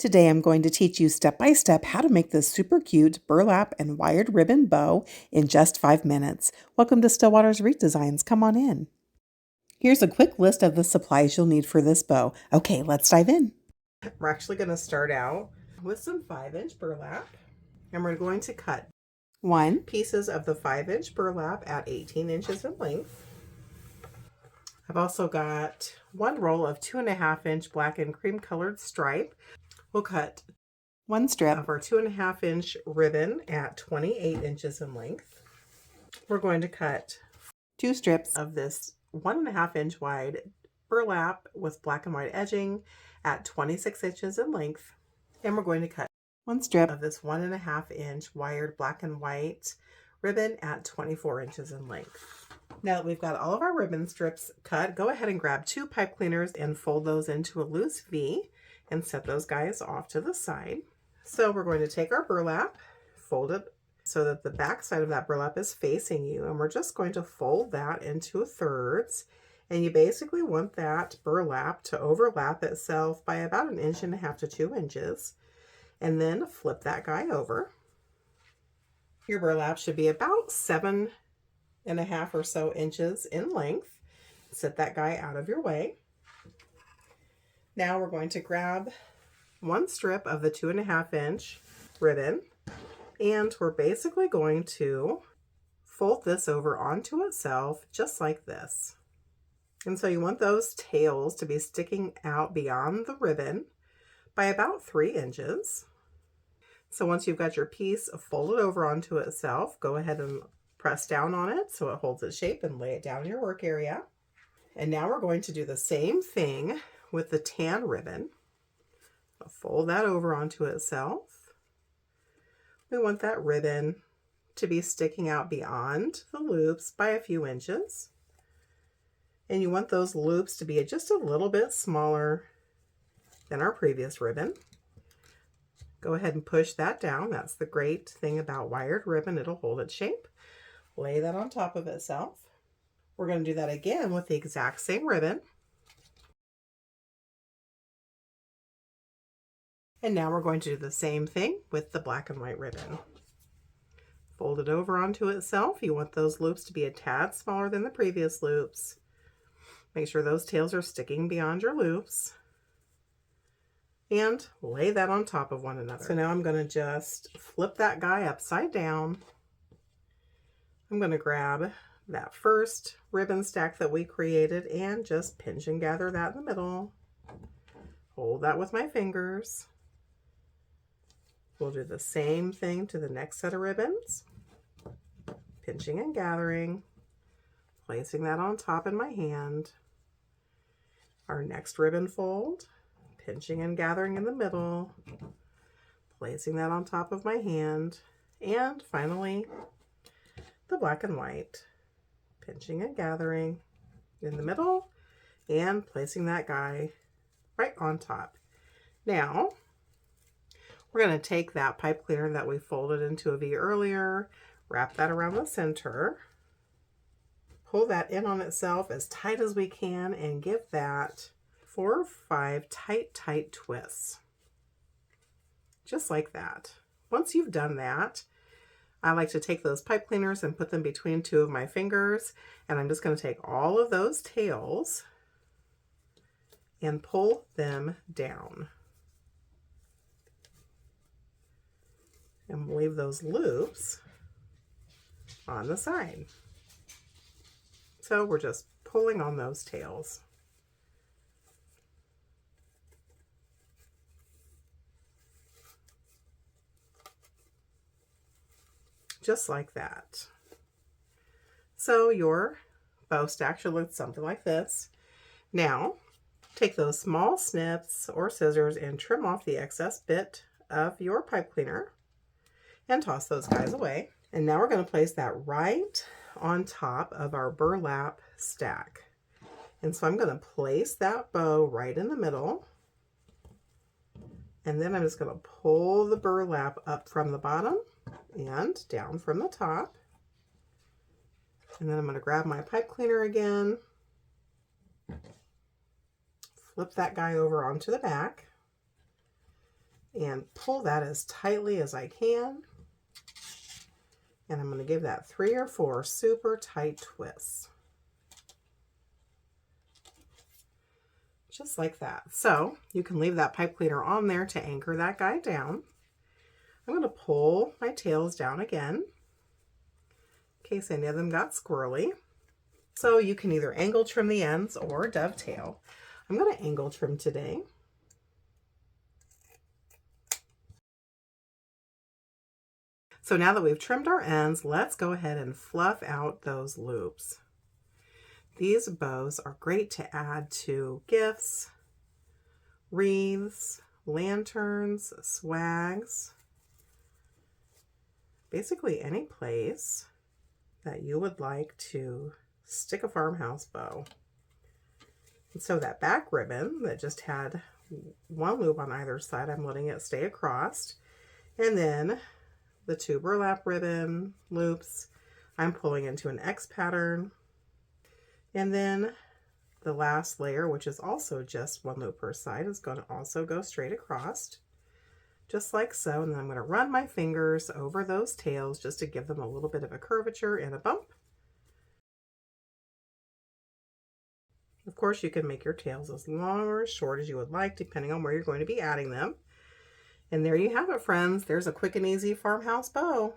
Today I'm going to teach you step by step how to make this super cute burlap and wired ribbon bow in just 5 minutes. Welcome to Stillwater's Wreath Designs. Come on in. Here's a quick list of the supplies you'll need for this bow. Okay, let's dive in. We're actually going to start out with some 5-inch burlap, and we're going to cut 1 pieces of the 5-inch burlap at 18 inches in length. I've also got 1 roll of 2.5-inch black and cream colored stripe. We'll cut 1 strip of our 2.5-inch ribbon at 28 inches in length. We're going to cut 2 strips of this 1.5-inch wide burlap with black and white edging at 26 inches in length. And we're going to cut 1 strip of this 1.5-inch wired black and white ribbon at 24 inches in length. Now that we've got all of our ribbon strips cut, go ahead and grab 2 pipe cleaners and fold those into a loose V and set those guys off to the side. So we're going to take our burlap, fold it so that the back side of that burlap is facing you, and we're just going to fold that into thirds. And you basically want that burlap to overlap itself by about 1.5 inches to 2 inches. And then flip that guy over. Your burlap should be about 7.5 or so inches in length. Set that guy out of your way. Now we're going to grab 1 strip of the 2.5-inch ribbon, and we're basically going to fold this over onto itself just like this. And so you want those tails to be sticking out beyond the ribbon by about 3 inches. So once you've got your piece folded over onto itself, go ahead and press down on it so it holds its shape and lay it down in your work area. And now we're going to do the same thing with the tan ribbon. Fold that over onto itself. We want that ribbon to be sticking out beyond the loops by a few inches. And you want those loops to be just a little bit smaller than our previous ribbon. Go ahead and push that down. That's the great thing about wired ribbon. It'll hold its shape. Lay that on top of itself. We're going to do that again with the exact same ribbon. And now we're going to do the same thing with the black and white ribbon. Fold it over onto itself. You want those loops to be a tad smaller than the previous loops. Make sure those tails are sticking beyond your loops. And lay that on top of one another. So now I'm going to just flip that guy upside down. I'm going to grab that first ribbon stack that we created and just pinch and gather that in the middle. Hold that with my fingers. We'll do the same thing to the next set of ribbons. Pinching and gathering, placing that on top in my hand. Our next ribbon fold, pinching and gathering in the middle, placing that on top of my hand, and finally the black and white, pinching and gathering in the middle and placing that guy right on top. Now we're going to take that pipe cleaner that we folded into a V earlier, wrap that around the center, pull that in on itself as tight as we can, and give that 4 or 5 tight twists. Just like that. Once you've done that, I like to take those pipe cleaners and put them between 2 of my fingers, and I'm just going to take all of those tails and pull them down. And we'll leave those loops on the side. So we're just pulling on those tails. Just like that. So your bow stack should look something like this. Now, take those small snips or scissors and trim off the excess bit of your pipe cleaner and toss those guys away. And now we're going to place that right on top of our burlap stack. And so I'm going to place that bow right in the middle. And then I'm just going to pull the burlap up from the bottom and down from the top. And then I'm going to grab my pipe cleaner again, flip that guy over onto the back, and pull that as tightly as I can. And I'm going to give that 3 or 4 super tight twists. Just like that. So you can leave that pipe cleaner on there to anchor that guy down. I'm going to pull my tails down again in case any of them got squirrely. So you can either angle trim the ends or dovetail. I'm going to angle trim today. So now that we've trimmed our ends, let's go ahead and fluff out those loops. These bows are great to add to gifts, wreaths, lanterns, swags, basically any place that you would like to stick a farmhouse bow. And so that back ribbon that just had 1 loop on either side, I'm letting it stay across. And then the 2 burlap ribbon loops, I'm pulling into an X pattern. And then the last layer, which is also just 1 loop per side, is going to also go straight across, just like so. And then I'm going to run my fingers over those tails just to give them a little bit of a curvature and a bump. Of course, you can make your tails as long or as short as you would like, depending on where you're going to be adding them. And there you have it, friends. There's a quick and easy farmhouse bow.